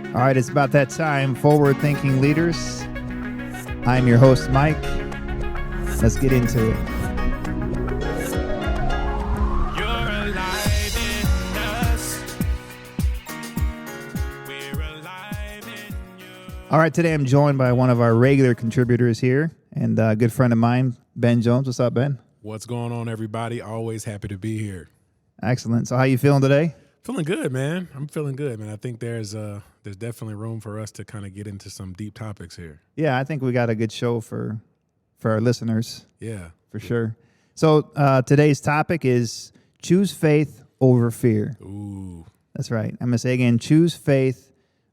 All right, it's about that time. Forward-thinking leaders. I'm your host, Mike. Let's get into it. You're alive in us. We're alive in you. All right, today I'm joined by one of our regular contributors here and a good friend of mine, Ben Jones. What's up, Ben? What's going on, everybody? Always happy to be here. Excellent. So how you feeling today? Feeling good, man. I'm feeling good, man. I think there's definitely room for us to kind of get into some deep topics here. Yeah, I think we got a good show for our listeners, Yeah. for sure. So today's topic is choose faith over fear. Ooh. That's right. I'm going to say again, choose faith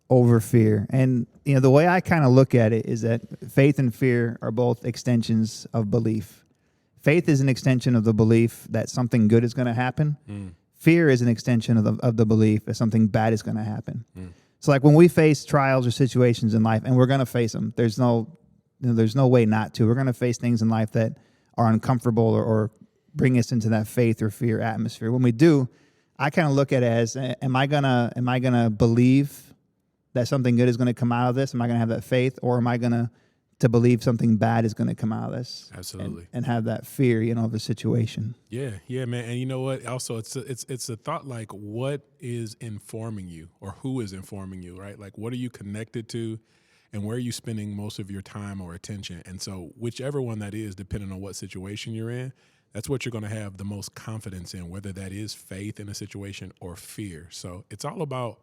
over fear. And, the way I kind of look at it is that faith and fear are both extensions of belief. Faith is an extension of the belief that something good is going to happen. Fear is an extension of the belief that something bad is going to happen. So like when we face trials or situations in life, and we're going to face them, there's no way not to. We're going to face things in life that are uncomfortable or bring us into that faith or fear atmosphere. When we do, I kind of look at it as, am I gonna believe that something good is going to come out of this? Am I going to have that faith, or am I going to believe something bad is going to come out of this? Absolutely. And have that fear, of the situation. Yeah, man. And you know what? Also, it's a thought like, what is informing you, or who is informing you, right? Like, what are you connected to, and where are you spending most of your time or attention? And so, whichever one that is, depending on what situation you're in, that's what you're going to have the most confidence in, whether that is faith in a situation or fear. So it's all about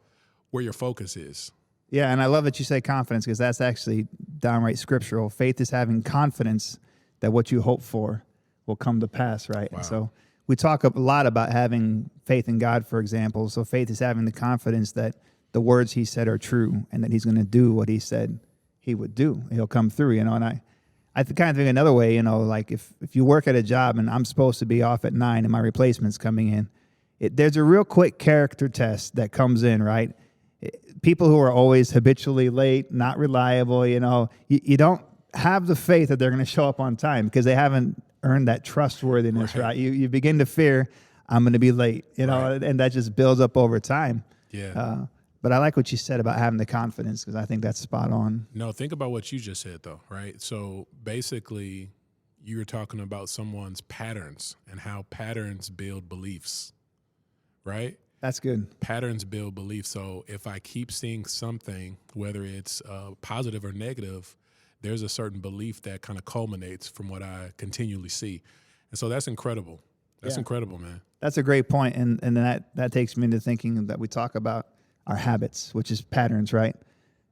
where your focus is. Yeah, and I love that you say confidence, because that's actually downright scriptural. Faith is having confidence that what you hope for will come to pass, right? Wow. And so we talk a lot about having faith in God, for example. So faith is having the confidence that the words he said are true and that he's going to do what he said he would do. He'll come through, and I kind of think another way, like if you work at a job and I'm supposed to be off at 9 and my replacement's coming in, there's a real quick character test that comes in, right? People who are always habitually late, not reliable, you don't have the faith that they're going to show up on time because they haven't earned that trustworthiness, right? You begin to fear, I'm going to be late, Right. and that just builds up over time. Yeah. But I like what you said about having the confidence, because I think that's spot on. No, think about what you just said, though, right? So basically, you were talking about someone's patterns and how patterns build beliefs, right? That's good. Patterns build beliefs. So if I keep seeing something, whether it's positive or negative, there's a certain belief that kind of culminates from what I continually see. And so that's incredible. That's Yeah. incredible, man. That's a great point, and that takes me into thinking that we talk about our habits, which is patterns, right?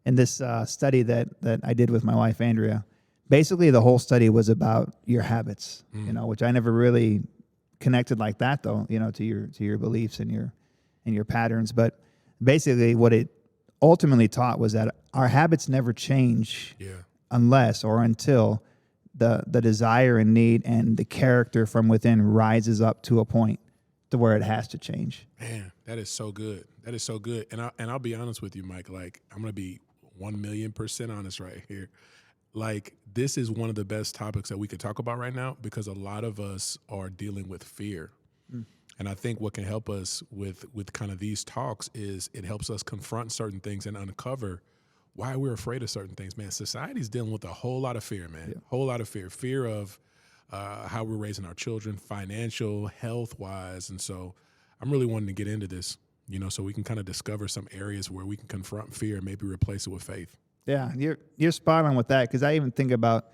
In this study that I did with my wife, Andrea, basically the whole study was about your habits, which I never really connected like that, though, to your beliefs and your patterns. But basically what it ultimately taught was that our habits never change unless or until the desire and need and the character from within rises up to a point to where it has to change. Man, that is so good. That is so good. And I'll be honest with you, Mike. Like, I'm gonna be 1,000,000% honest right here. Like, this is one of the best topics that we could talk about right now, because a lot of us are dealing with fear. And I think what can help us with kind of these talks is it helps us confront certain things and uncover why we're afraid of certain things. Man, society's dealing with a whole lot of fear, man. Yeah. Whole lot of fear. Fear of how we're raising our children, financial, health-wise. And so I'm really wanting to get into this, so we can kind of discover some areas where we can confront fear and maybe replace it with faith. Yeah, you're spot on with that, because I even think about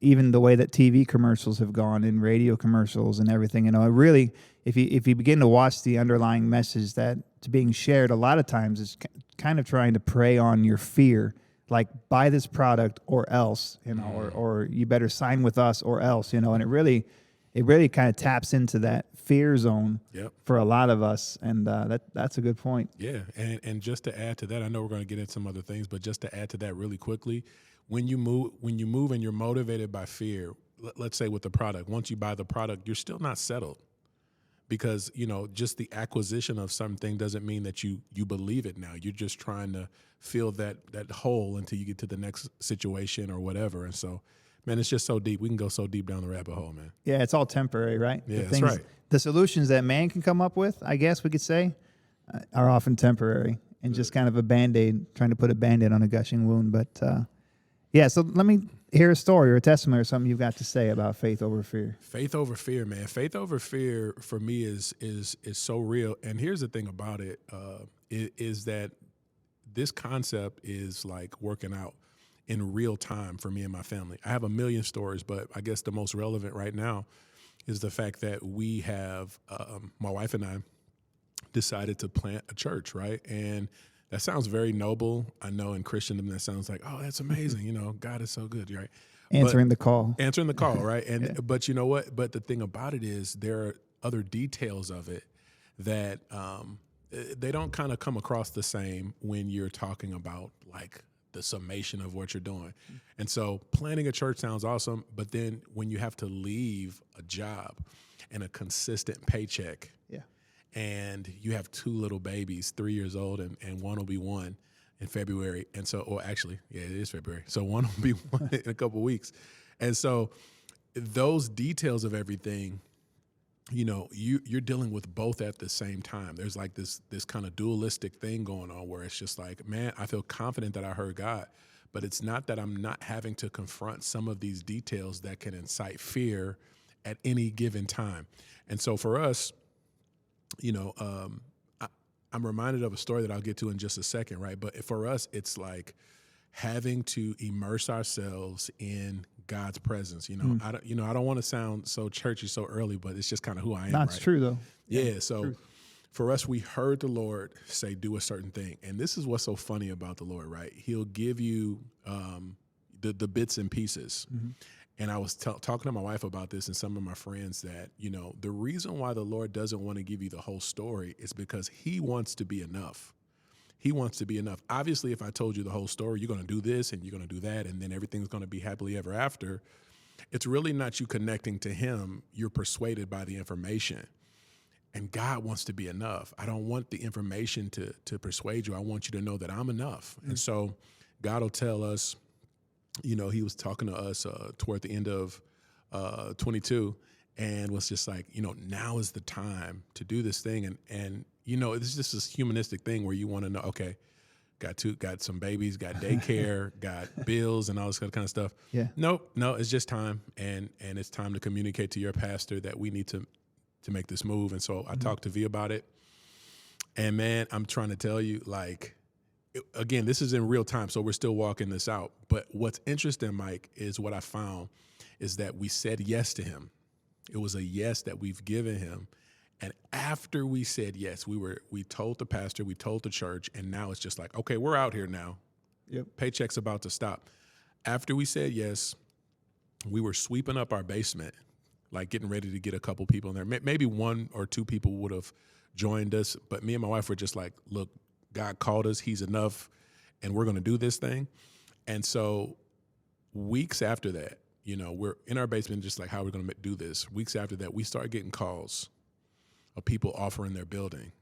even the way that TV commercials have gone and radio commercials and everything. It really, if you begin to watch the underlying message that's being shared, a lot of times it's kind of trying to prey on your fear, like buy this product or else, or you better sign with us or else, and it really kind of taps into that fear zone for a lot of us, and that's a good point. Yeah, and just to add to that, I know we're going to get into some other things, but just to add to that really quickly, when you move and you're motivated by fear, let's say with the product, once you buy the product, you're still not settled, because just the acquisition of something doesn't mean that you believe it now. You're just trying to fill that hole until you get to the next situation or whatever. And so, man, it's just so deep. We can go so deep down the rabbit hole, man. Yeah, it's all temporary, right? Yeah, that's right. The solutions that man can come up with, I guess we could say, are often temporary. and just kind of a Band-Aid, trying to put a Band-Aid on a gushing wound. But yeah, so let me hear a story or a testimony or something you've got to say about faith over fear. Faith over fear, man. Faith over fear for me is so real. And here's the thing about it, is that this concept is like working out in real time for me and my family. I have a million stories, but I guess the most relevant right now is the fact that we have, my wife and I decided to plant a church, right? And that sounds very noble. I know in Christendom that sounds like, oh, that's amazing. You know, God is so good, right? Answering the call. Answering the call, right? And but you know what? But the thing about it is there are other details of it that they don't kind of come across the same when you're talking about like the summation of what you're doing. And so planning a church sounds awesome, but then when you have to leave a job and a consistent paycheck, Yeah. and you have two little babies, 3 years old, and one will be one in February. And so, or actually, yeah, it is February. So one will be one in a couple of weeks. And so those details of everything, you know, you're dealing with both at the same time. There's like this kind of dualistic thing going on where it's just like, man, I feel confident that I heard God, but it's not that I'm not having to confront some of these details that can incite fear at any given time. And so for us, you know, I'm reminded of a story that I'll get to in just a second, right? But for us, it's like having to immerse ourselves in God's presence. You know, I don't want to sound so churchy so early, but it's just kind of who I am. That's right? true, though. Yeah. So for us, we heard the Lord say, do a certain thing. And this is what's so funny about the Lord, right? He'll give you the bits and pieces. Mm-hmm. And I was talking to my wife about this and some of my friends that, you know, the reason why the Lord doesn't want to give you the whole story is because he wants to be enough. He wants to be enough. Obviously, if I told you the whole story, you're going to do this and you're going to do that, and then everything's going to be happily ever after. It's really not you connecting to him. You're persuaded by the information. And God wants to be enough. I don't want the information to persuade you. I want you to know that I'm enough. Mm-hmm. And so God will tell us, you know, he was talking to us toward the end of 22 and was just like, you know, now is the time to do this thing. And you know, it's just this humanistic thing where you want to know, okay, got some babies, got daycare, got bills and all this kind of stuff. Yeah. No, it's just time. And it's time to communicate to your pastor that we need to make this move. And so I talked to V about it. And man, I'm trying to tell you, like, again, this is in real time, so we're still walking this out. But what's interesting, Mike, is what I found is that we said yes to him. It was a yes that we've given him. And after we said yes, we told the pastor, we told the church, and now it's just like, okay, we're out here now. Yep. Paycheck's about to stop. After we said yes, we were sweeping up our basement, like getting ready to get a couple people in there. Maybe one or two people would have joined us, but me and my wife were just like, look, God called us, he's enough, and we're going to do this thing. And so weeks after that, you know, we're in our basement just like, how we're going to do this. Weeks after that, we started getting calls of people offering their building.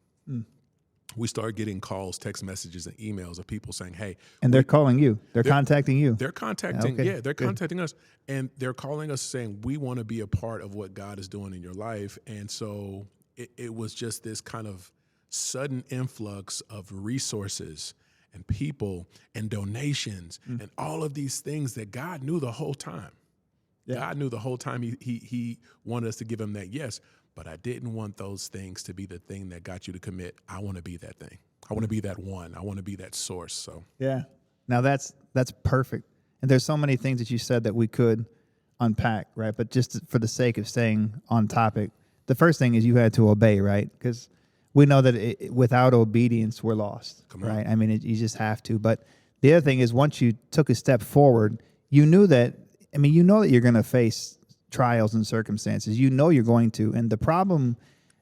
We started getting calls, text messages, and emails of people saying, hey. And they're calling you. They're contacting you. They're contacting, okay. they're contacting us. And they're calling us saying, we want to be a part of what God is doing in your life. And so it was just this kind of sudden influx of resources and people and donations and all of these things that God knew the whole time. Yeah. God knew the whole time he wanted us to give him that yes, but I didn't want those things to be the thing that got you to commit. I want to be that thing. I want to be that one. I want to be that source. So yeah. Now that's perfect. And there's so many things that you said that we could unpack, right? But just for the sake of staying on topic, the first thing is you had to obey, right? Because we know that without obedience, we're lost, right? I mean, you just have to. But the other thing is once you took a step forward, you knew that, you know that you're going to face trials and circumstances. You know you're going to. And the problem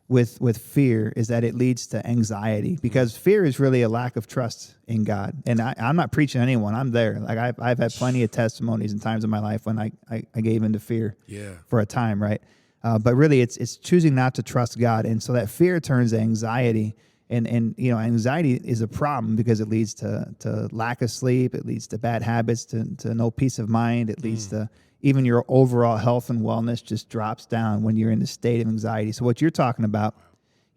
with fear is that it leads to anxiety because fear is really a lack of trust in God. And I'm not preaching to anyone. I'm there. Like I've had plenty of testimonies and times in my life when I gave into fear for a time, right? But really, it's choosing not to trust God, and so that fear turns to anxiety, and you know, anxiety is a problem because it leads to lack of sleep, it leads to bad habits, to no peace of mind, it leads to even your overall health and wellness just drops down when you're in a state of anxiety. So what you're talking about,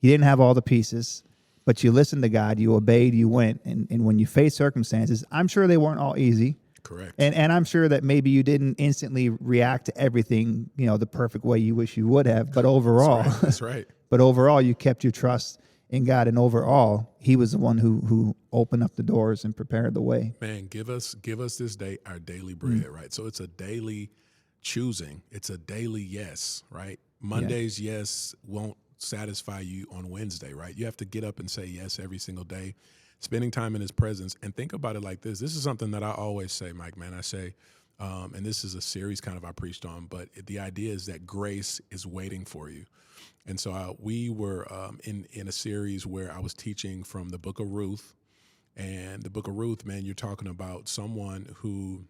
you didn't have all the pieces, but you listened to God, you obeyed, you went. And when you face circumstances, I'm sure they weren't all easy. Correct. And I'm sure that maybe you didn't instantly react to everything, the perfect way you wish you would have. But overall, That's right. but overall, you kept your trust in God. And overall, he was the one who opened up the doors and prepared the way. Man, give us this day our daily bread, right? So it's a daily choosing. It's a daily yes, right? Monday's yes won't satisfy you on Wednesday, right? You have to get up and say yes every single day, spending time in his presence. And think about it like this. This is something that I always say, Mike, man. I say, and this is a series kind of I preached on, but the idea is that grace is waiting for you. And so we were in a series where I was teaching from the book of Ruth. And the book of Ruth, man, you're talking about someone who,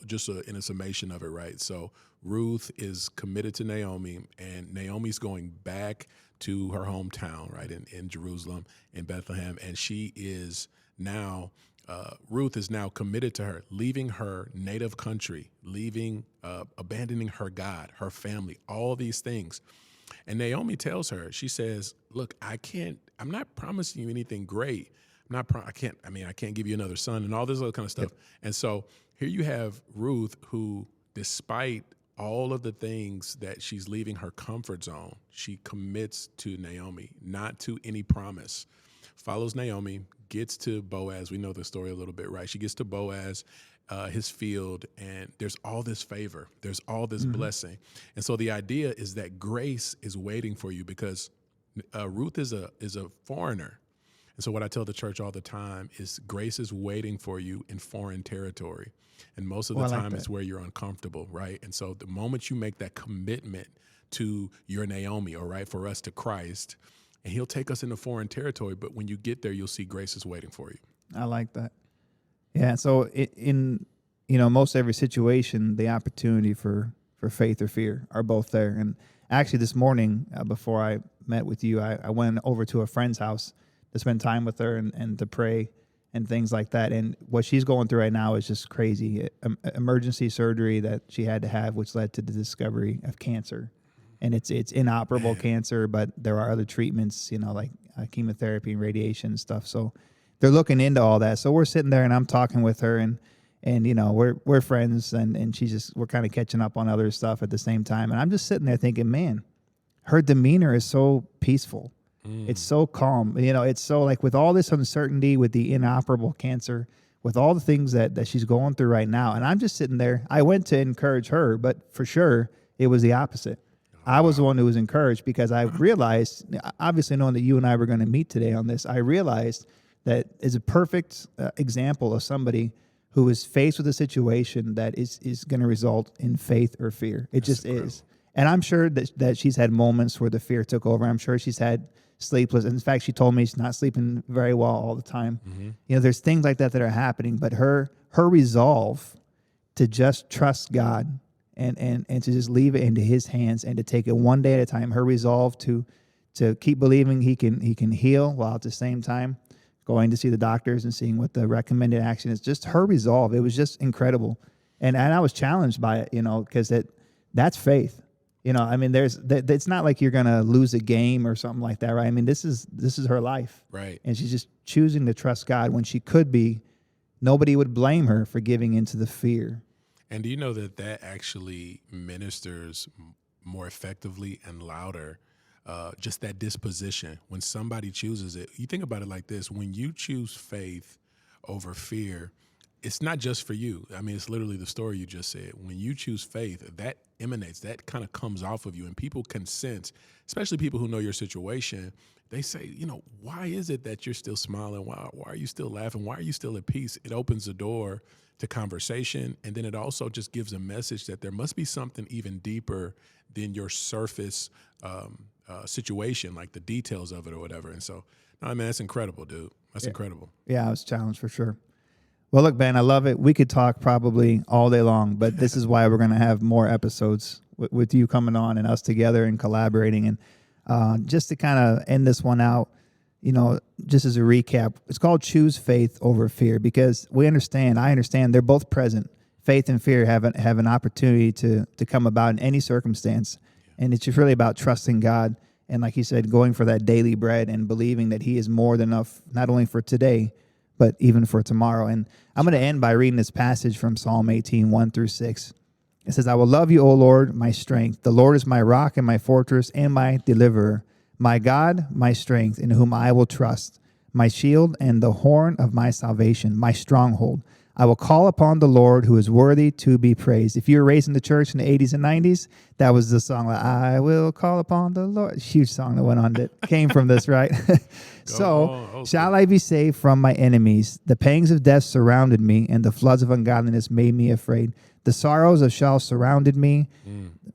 just in a summation of it, right? So Ruth is committed to Naomi, and Naomi's going back to her hometown, right, in Jerusalem, in Bethlehem. And she is now, Ruth is now committed to her, leaving her native country, abandoning her God, her family, all these things. And Naomi tells her, she says, look, I'm not promising you anything great. I can't give you another son and all this other kind of stuff. Yep. And so here you have Ruth who, despite all of the things that she's leaving her comfort zone, she commits to Naomi, not to any promise. Follows Naomi, gets to Boaz. We know the story a little bit, right? She gets to Boaz, his field, and there's all this favor. There's all this blessing. And so the idea is that grace is waiting for you because Ruth is a foreigner. And so what I tell the church all the time is grace is waiting for you in foreign territory. And most of the time it's where you're uncomfortable, right? And so the moment you make that commitment to your Naomi, or right, for us to Christ, and he'll take us into foreign territory, but when you get there, you'll see grace is waiting for you. I like that. Yeah, so in most every situation, the opportunity for faith or fear are both there. And actually this morning, before I met with you, I went over to a friend's house to spend time with her and to pray and things like that. And what she's going through right now is just crazy. Emergency surgery that she had to have, which led to the discovery of cancer. And it's inoperable cancer, but there are other treatments, like chemotherapy and radiation and stuff. So they're looking into all that. So we're sitting there and I'm talking with her and we're friends and we're kind of catching up on other stuff at the same time. And I'm just sitting there thinking, man, her demeanor is so peaceful. It's so calm. It's so like with all this uncertainty, with the inoperable cancer, with all the things that she's going through right now. And I'm just sitting there. I went to encourage her, but for sure it was the opposite. I was the one who was encouraged because I realized, obviously knowing that you and I were going to meet today on this, I realized that is a perfect example of somebody who is faced with a situation that is going to result in faith or fear. That's just incredible. Is. And I'm sure that she's had moments where the fear took over. I'm sure she's had sleepless. In fact, she told me she's not sleeping very well all the time. Mm-hmm. There's things like that are happening, but her resolve to just trust God and to just leave it into his hands and to take it one day at a time, her resolve to keep believing he can heal while at the same time going to see the doctors and seeing what the recommended action is, just her resolve. It was just incredible. And I was challenged by it, because that's faith. It's not like you're going to lose a game or something like that, right? I mean, this is her life. Right. And she's just choosing to trust God when she could be. Nobody would blame her for giving into the fear. And do you know that actually ministers more effectively and louder, just that disposition when somebody chooses it? You think about it like this. When you choose faith over fear, it's not just for you. I mean, it's literally the story you just said. When you choose faith, that emanates, that kind of comes off of you, and people can sense, especially people who know your situation. They say, why is it that you're still smiling? Why are you still laughing? Why are you still at peace? It opens the door to conversation, and then it also just gives a message that there must be something even deeper than your surface situation, like the details of it or whatever. And so, that's incredible, dude. That's incredible. Yeah, I was challenged for sure. Well, look, Ben, I love it. We could talk probably all day long, but this is why we're going to have more episodes with you coming on and us together and collaborating. And just to kind of end this one out, just as a recap, it's called Choose Faith Over Fear because I understand they're both present. Faith and fear have an opportunity to come about in any circumstance. And it's just really about trusting God And like you said, going for that daily bread and believing that he is more than enough, not only for today, but even for tomorrow. And I'm going to end by reading this passage from Psalm 18, 1-6. It says, I will love you, O Lord, my strength. The Lord is my rock and my fortress and my deliverer, my God, my strength, in whom I will trust, my shield and the horn of my salvation, my stronghold. I will call upon the Lord who is worthy to be praised. If you were raised in the church in the 80s and 90s, that was the song, like, I will call upon the Lord. Huge song that went on that came from this, right? So, shall I be saved from my enemies? The pangs of death surrounded me, and the floods of ungodliness made me afraid. The sorrows of Sheol surrounded me.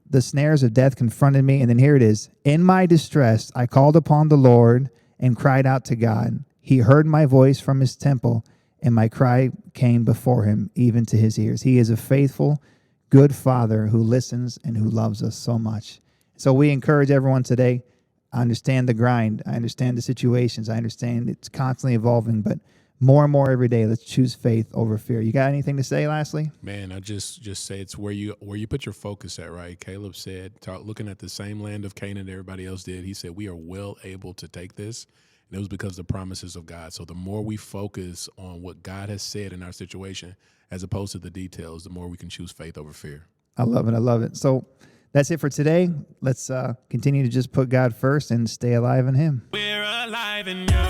The snares of death confronted me. And then here it is. In my distress, I called upon the Lord and cried out to God. He heard my voice from his temple, and my cry came before him, even to his ears. He is a faithful, good Father who listens and who loves us so much. So we encourage everyone today. I understand the grind. I understand the situations. I understand it's constantly evolving, but more and more every day, let's choose faith over fear. You got anything to say, lastly? Man, I just say it's where you put your focus at, right? Caleb said, looking at the same land of Canaan that everybody else did, he said, we are well able to take this. And it was because of the promises of God. So the more we focus on what God has said in our situation, as opposed to the details, the more we can choose faith over fear. I love it. I love it. So that's it for today. Let's continue to just put God first and stay alive in him. We're alive in you.